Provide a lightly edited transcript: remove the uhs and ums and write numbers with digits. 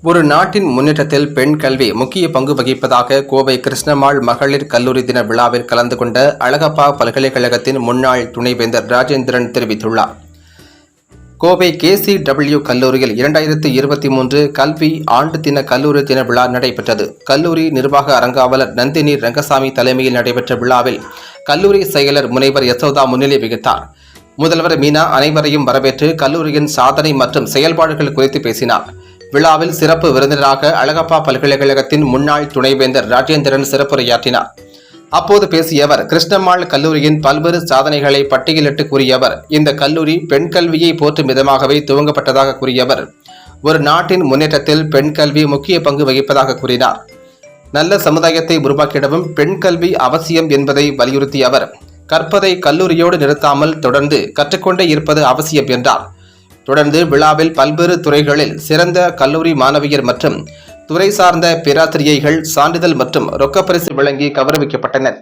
ஒரு நாட்டின் முன்னேற்றத்தில் பெண் கல்வி முக்கிய பங்கு வகிப்பதாக கோவை கிருஷ்ணம்மாள் மகளிர் கல்லூரி தின விழாவில் கலந்து கொண்ட அழகப்பா பல்கலைக்கழகத்தின் முன்னாள் துணைவேந்தர் ராஜேந்திரன் தெரிவித்துள்ளார். கோவை KCW கல்லூரியில் 2023 கல்வி ஆண்டு தின கல்லூரி தின விழா நடைபெற்றது. கல்லூரி நிர்வாக அரங்காவலர் நந்தினி ரங்கசாமி தலைமையில் நடைபெற்ற விழாவில் கல்லூரி செயலர் முனைவர் யசோதா முன்னிலை வகித்தார். முதல்வர் மீனா அனைவரையும் வரவேற்று கல்லூரியின் சாதனை மற்றும் செயல்பாடுகள் குறித்து பேசினார். விழாவில் சிறப்பு விருந்தினராக அழகப்பா பல்கலைக்கழகத்தின் முன்னாள் துணைவேந்தர் ராஜேந்திரன் சிறப்புரையாற்றினார். அப்போது பேசிய அவர், கிருஷ்ணம்மாள் கல்லூரியின் பல்வேறு சாதனைகளை பட்டியலிட்டு கூறியவர், இந்த கல்லூரி பெண் கல்வியை போற்றும் விதமாகவே துவங்கப்பட்டதாக கூறியவர், ஒரு நாட்டின் முன்னேற்றத்தில் பெண் கல்வி முக்கிய பங்கு வகிப்பதாக கூறினார். நல்ல சமுதாயத்தை உருவாக்கிடவும் பெண் கல்வி அவசியம் என்பதை வலியுறுத்திய அவர், கற்பதை கல்லூரியோடு நிறுத்தாமல் தொடர்ந்து கற்றுக்கொண்டே இருப்பது அவசியம் என்றார். தொடர்ந்து விழாவில் பல்வேறு துறைகளில் சிறந்த கல்லூரி மாணவியர் மற்றும் துறை சார்ந்த பேராசிரியைகள் சான்றிதழ் மற்றும் ரொக்கப்பரிசு வழங்கி கௌரவிக்கப்பட்டனர்.